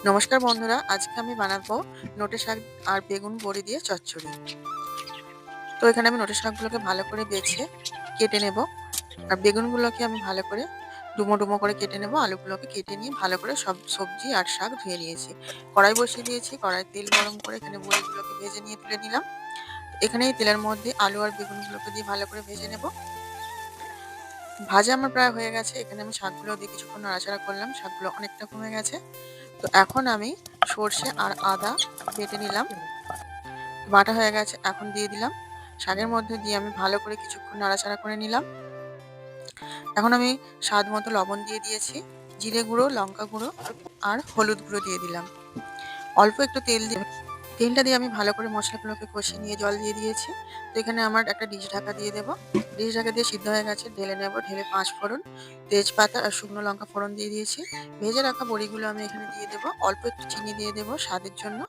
নমস্কার বন্ধুরা, আজকে আমি বানাবো নোটে শাক আর বেগুন বড়ি দিয়ে চচ্চড়ি। তো এখানে আমি নোটে শাকগুলোকে ভালো করে বেছে কেটে নেব। আর বেগুনগুলোকে আমি ভালো করে ডুমো, ডুমো করে কেটে নেব। আলুগুলোকে কেটে নিয়ে ভালো করে সব সবজি আর শাক ধুয়ে নিয়েছি। কড়াই বসিয়ে দিয়েছি। কড়াইয়ে তেল গরম করে এখানে বড়িগুলোকে ভেজে নিয়ে তুলে নিলাম। এখানে এই তেলের মধ্যে আলু আর বেগুনগুলোকে দিয়ে ভালো করে ভেজে নেব। ভাজা আমার প্রায় হয়ে গেছে। এখানে আমি শাকগুলো দিয়ে কিছুক্ষণ নাড়াচাড়া করলাম। শাকগুলো অনেকটা কমে গেছে। তো এখন আমি সর্ষে আর আদা বেটে নিলাম। বাটা হয়ে গেছে। এখন দিয়ে দিলাম। শাকের মধ্যে দিয়ে আমি ভালো করে কিছুক্ষণ নাড়াচাড়া করে নিলাম। এখন আমি স্বাদ মতো লবণ দিয়ে দিয়েছি। জিরে গুঁড়ো, লঙ্কা গুঁড়ো আর হলুদ গুঁড়ো দিয়ে দিলাম। অল্প একটু তেলটা দিয়ে আমি ভালো করে মশলাগুলোকে কষিয়ে নিয়ে জল দিয়ে দিয়েছি। তো এখানে আমার একটা ডিশ ঢাকা দিয়ে দেব। ডিশ ঢাকা দিয়ে সিদ্ধ হয়ে গেছে। ঢেলে নেব। ঢেলে ৫ ফোড়ন, তেজপাতা আর শুকনো লঙ্কা ফোড়ন দিয়ে দিয়েছি। ভেজে রাখা বড়িগুলো আমি এখানে দিয়ে দেব। অল্প একটু চিনি দিয়ে দেব স্বাদের জন্য।